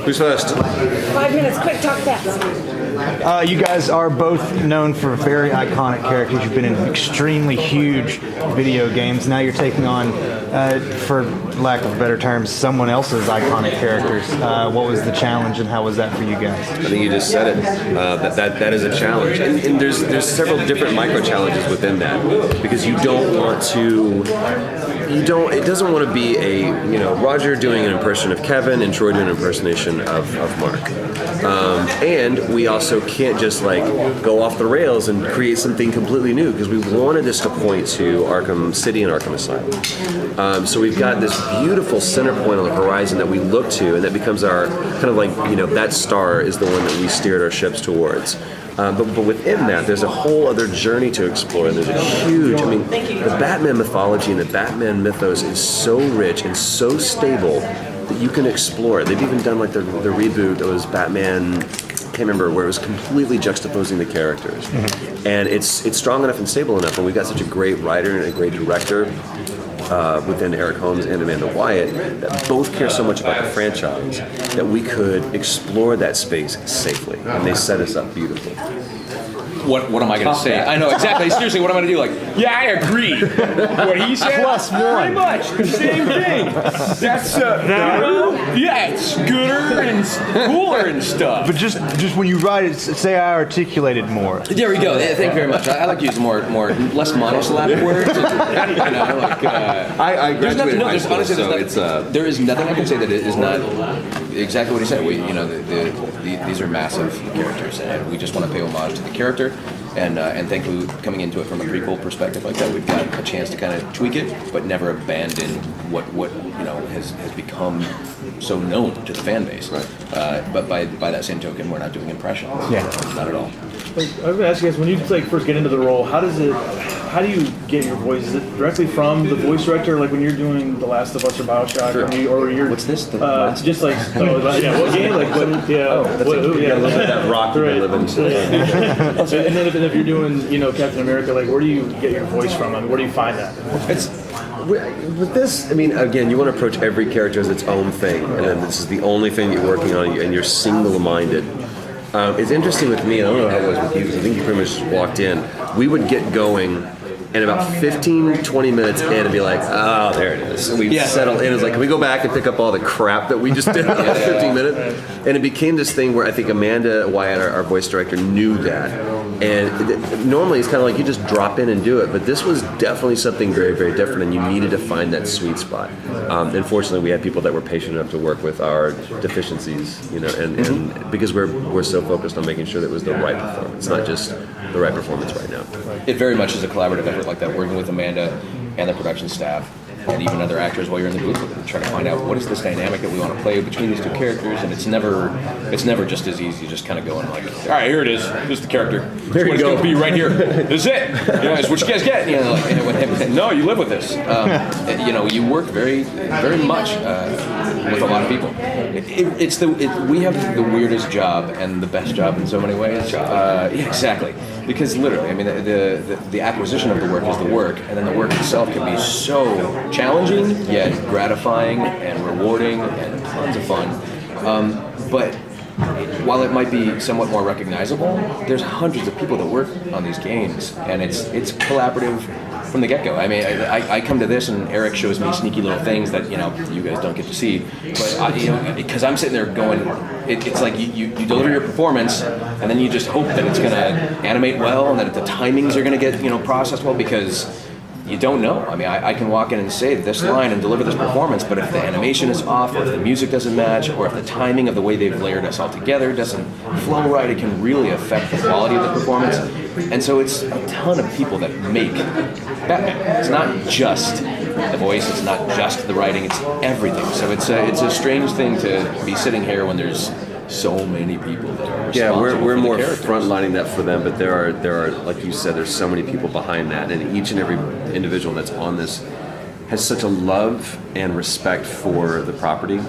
Who's first? 5 minutes, quick, talk fast. You guys are both known for very iconic characters. You've been in extremely huge video games. Now you're taking on, for lack of better terms, someone else's iconic characters. What was the challenge and how was that for you guys? I think you just said it. That is a challenge, and there's several different micro challenges within that, because you don't want to. It doesn't want to be a, Roger doing an impression of Kevin and Troy doing an impersonation of Mark. And we also can't just go off the rails and create something completely new, because we wanted this to point to Arkham City and Arkham Asylum. So we've got this beautiful center point on the horizon that we look to, and that becomes our kind of that star is the one that we steered our ships towards. But within that, there's a whole other journey to explore. And there's a huge, the Batman mythology and the Batman mythos is so rich and so stable that you can explore it. They've even done the reboot that was Batman, I can't remember, where it was completely juxtaposing the characters. Mm-hmm. And it's strong enough and stable enough, and we've got such a great writer and a great director within Eric Holmes and Amanda Wyatt, that both care so much about the franchise that we could explore that space safely, and they set us up beautifully. What am I going to say? I know exactly. Seriously, what am I going to do? Yeah, I agree. What he said. +1. Pretty much the same thing. That's it's gooder and cooler and stuff. But just when you write it, say I articulated more. There we go. Thank you very much. I like to use more less monosyllabic words. I graduated high school, there is nothing I can say that it is not exactly what he said. These are massive characters, and we just want to pay homage to the character. And thankfully, coming into it from a prequel perspective like that, we've got a chance to kind of tweak it, but never abandon what has become so known to the fan base. Right. But by that same token, we're not doing impressions. Yeah. Not at all. I was going to ask you guys, when you first get into the role, how do you get your voice? Is it directly from the voice director, like when you're doing The Last of Us or BioShock, Sure. or you're What's this? just what game? that rock you live in. And then if you're doing, Captain America, where do you get your voice from? Where do you find that? With this, again, you want to approach every character as its own thing, and then this is the only thing you're working on, and you're single-minded. It's interesting with me, I don't know how it was with you, because I think you pretty much just walked in. We would get going, and about 15, 20 minutes in, and be like, oh, there it is. And we'd settle in. It's like, can we go back and pick up all the crap that we just did in the last 15 minutes? And it became this thing where I think Amanda Wyatt, our voice director, knew that. And normally it's kind of like you just drop in and do it, but this was definitely something very, very different, and you needed to find that sweet spot. Unfortunately, we had people that were patient enough to work with our deficiencies, and because we're so focused on making sure that it was the right performance, not just the right performance right now. It very much is a collaborative effort like that, working with Amanda and the production staff, and even other actors while you're in the booth with them, trying to find out what is this dynamic that we want to play between these two characters, and it's never just as easy. You just kind of go and all right, here it is. This is the character. This is what it's going to be right here. This is it. It's what you guys get. No, you live with this. You work very, very much with a lot of people. We have the weirdest job and the best job in so many ways. Exactly. Because literally, the acquisition of the work is the work, and then the work itself can be so challenging, yet gratifying and rewarding and tons of fun. But while it might be somewhat more recognizable, there's hundreds of people that work on these games, and it's collaborative from the get-go. I come to this, and Eric shows me sneaky little things that you guys don't get to see. But because I'm sitting there going, it's like you deliver your performance, and then you just hope that it's going to animate well, and that the timings are going to get processed well, because you don't know. I can walk in and say this line and deliver this performance, but if the animation is off, or if the music doesn't match, or if the timing of the way they've layered us all together doesn't flow right, it can really affect the quality of the performance. And so it's a ton of people that make Batman. It's not just the voice, it's not just the writing, it's everything. So it's a strange thing to be sitting here when there's so many people that are responsible we're for more the characters. frontlining that for them, but there are, like you said, there's so many people behind that, and each and every individual that's on this has such a love and respect for the property,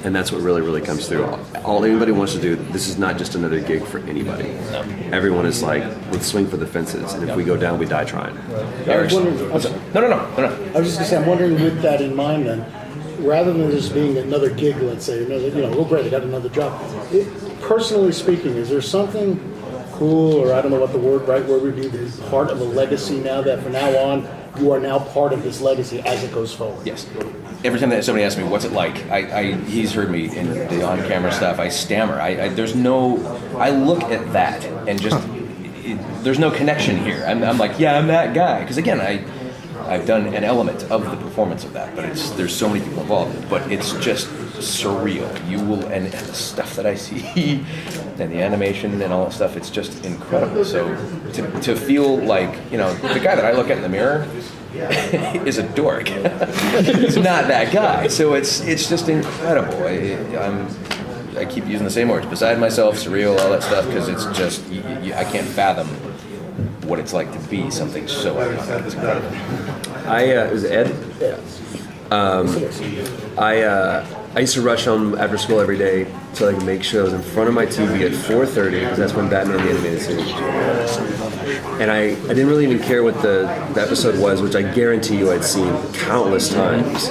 and that's what really, really comes through. All anybody wants to do, this is not just another gig for anybody. No. Everyone is like, let's swing for the fences, and if we go down, we die trying. I was wondering, No. I was just going to say, I'm wondering, with that in mind then, rather than just being another gig, let's say, another, oh great, I got another job. Personally speaking, is there something cool, or I don't know what the right word would be, that's part of a legacy now that from now on, you are now part of this legacy as it goes forward? Yes. Every time that somebody asks me, what's it like? He's heard me in the on-camera stuff. I stammer. I look at that and just, there's no connection here. I'm like, yeah, I'm that guy. Because again, I've done an element of the performance of that, but there's so many people involved. But it's just surreal. And the stuff that I see, and the animation and all that stuff, it's just incredible. So to feel like, the guy that I look at in the mirror is a dork. He's not that guy. So it's just incredible. I keep using the same words, beside myself, surreal, all that stuff, because it's just, I can't fathom what it's like to be something so iconic. It's incredible. Is it Ed? I used to rush home after school every day so I could make sure I was in front of my TV at 4:30, because that's when Batman the Animated Series was. And I didn't really even care what the episode was, which I guarantee you I'd seen countless times.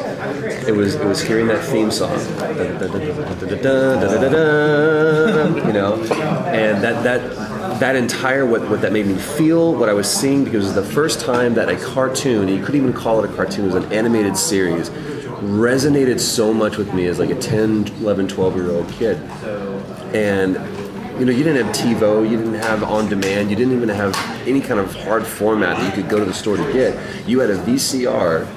It was hearing that theme song, and that entire what that made me feel, what I was seeing, because it was the first time that a cartoon, you couldn't even call it a cartoon, it was an animated series, resonated so much with me as like a 10, 11, 12-year-old kid. And you didn't have TiVo, you didn't have on demand, you didn't even have any kind of hard format that you could go to the store to get. You had a VCR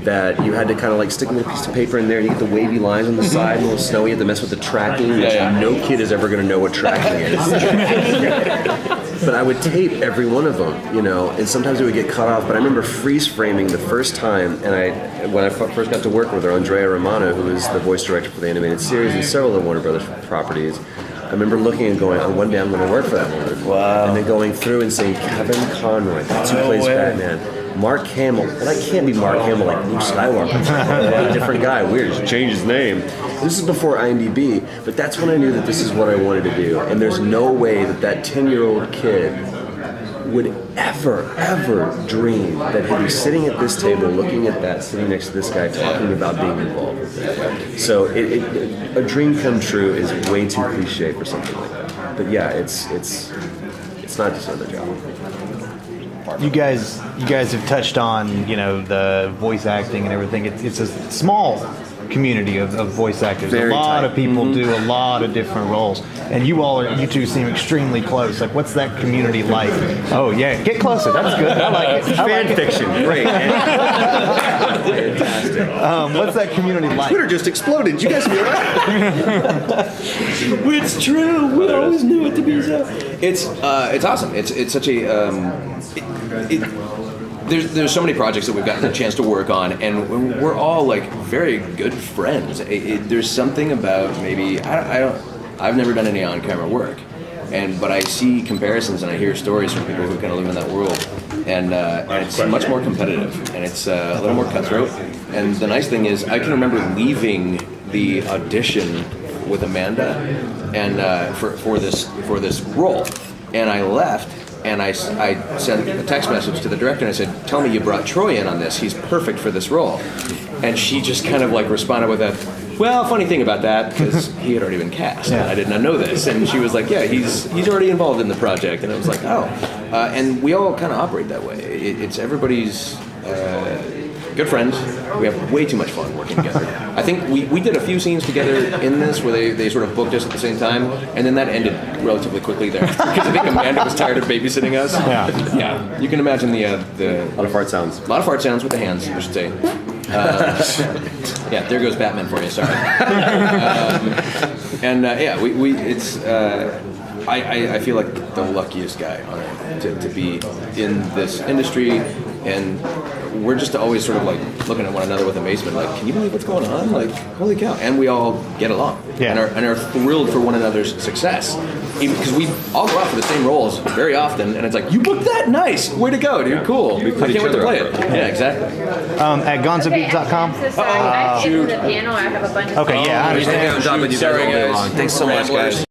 that you had to kind of like stick a little piece of paper in there, and you get the wavy lines on the side, a little snowy, you had to mess with the tracking, which no kid is ever going to know what tracking is. But I would tape every one of them, and sometimes it would get cut off. But I remember freeze framing the first time, and when I first got to work with her, Andrea Romano, who was the voice director for the animated series and several of the Warner Brothers properties, I remember looking and going, one day I'm going to work for that woman. Wow. And then going through and saying, Kevin Conroy, that's who plays Batman. Mark Hamill, well, that can't be Mark Hamill like Luke Skywalker. A different guy, weird, just change his name. This is before IMDb, but that's when I knew that this is what I wanted to do. And there's no way that 10-year-old kid would ever dream that he'd be sitting at this table looking at that, sitting next to this guy talking about being involved with it. So a dream come true is way too cliche for something like that. But yeah, it's not just another job. You guys have touched on, the voice acting and everything. It's a small community of voice actors. Very a lot tight. of people do a lot of different roles, and you two seem extremely close. Like, what's that community like? Oh yeah, get closer. That's good. I like it. Fan fiction, great. Fantastic. What's that community like? Twitter just exploded. Did you guys feel that? It's true. We always knew it to be so. It's awesome. It's such a there's so many projects that we've gotten a chance to work on, and we're all like very good friends. There's something about maybe I've never done any on-camera work, but I see comparisons and I hear stories from people who kind of live in that world, and it's much more competitive and it's a little more cutthroat. And the nice thing is I can remember leaving the audition with Amanda and for this role, and I left. And I sent a text message to the director and I said, tell me you brought Troy in on this. He's perfect for this role. And she just kind of like responded with that, well, funny thing about that, because he had already been cast. Yeah. I did not know this. And she was like, yeah, he's already involved in the project. And I was like, oh. And we all kind of operate that way. It's everybody's good friends. We have way too much fun working together. I think we did a few scenes together in this where they sort of booked us at the same time, and then that ended relatively quickly there because I think Amanda was tired of babysitting us. Yeah. You can imagine the a lot of fart sounds. A lot of fart sounds with the hands, I should say. Yeah, there goes Batman for you. Sorry. I feel like the luckiest guy on earth to be in this industry, and we're just always sort of like looking at one another with amazement, like, can you believe what's going on? Like, holy cow. And we all get along and are thrilled for one another's success. Because we all go out for the same roles very often, and it's like, you booked that? Nice. Way to go, dude. Cool. I can't wait to play it. Yeah, exactly. At gonzobeat.com. I'm so sorry. I've hit the piano. I have a bunch of Okay, yeah, I understand. Sorry, guys. Thanks so much, guys.